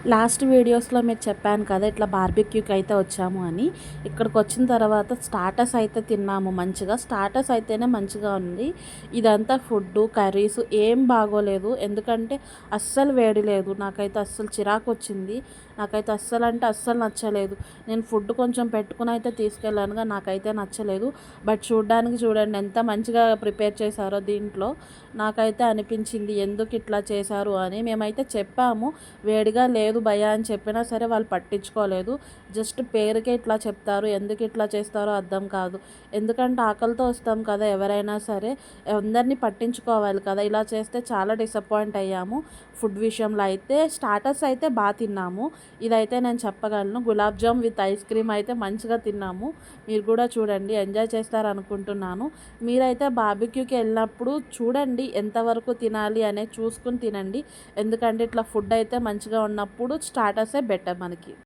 Last వీడియోస్లో మీరు చెప్పాను కదా ఇట్లా బార్బిక్యూకి అయితే వచ్చాము అని. ఇక్కడికి వచ్చిన తర్వాత స్టార్టర్స్ అయితే తిన్నాము మంచిగా. స్టార్టర్స్ అయితేనే మంచిగా ఉంది. ఇదంతా ఫుడ్డు కర్రీస్ ఏం బాగోలేదు. ఎందుకంటే అస్సలు వేడి లేదు. నాకైతే అస్సలు చిరాకు వచ్చింది. నాకైతే అస్సలు అంటే అస్సలు నచ్చలేదు. నేను ఫుడ్ కొంచెం పెట్టుకుని అయితే తీసుకెళ్ళానుగా, నాకైతే నచ్చలేదు. బట్ చూడ్డానికి చూడండి ఎంత మంచిగా ప్రిపేర్ చేశారో దీంట్లో. నాకైతే అనిపించింది ఎందుకు ఇట్లా చేశారు అని. మేమైతే చెప్పాము వేడిగా లేదు భయ్యా అని చెప్పినా సరే వాళ్ళు పట్టించుకోలేదు. జస్ట్ పేరుకే ఇట్లా చెప్తారు. ఎందుకు ఇట్లా చేస్తారో అర్థం కాదు. ఎందుకంటే ఆకలితో వస్తాం కదా ఎవరైనా సరే, అందరినీ పట్టించుకోవాలి కదా. ఇలా చేస్తే చాలా డిసప్పాయింట్ అయ్యాము. ఫుడ్ విషయంలో అయితే స్టార్టర్స్ అయితే బాగా తిన్నాము. ఇదైతే నేను చెప్పగలను. Gulab jam with ice cream అయితే మంచిగా తిన్నాము. మీరు కూడా చూడండి, ఎంజాయ్ చేస్తారనుకుంటున్నాను. మీరైతే బార్బిక్యూకి వెళ్ళినప్పుడు చూడండి ఎంతవరకు తినాలి అనేది చూసుకుని తినండి. ఎందుకంటే ఇట్లా ఫుడ్ అయితే మంచిగా ఉన్నప్పుడు స్టార్టర్సే బెటర్ మనకి.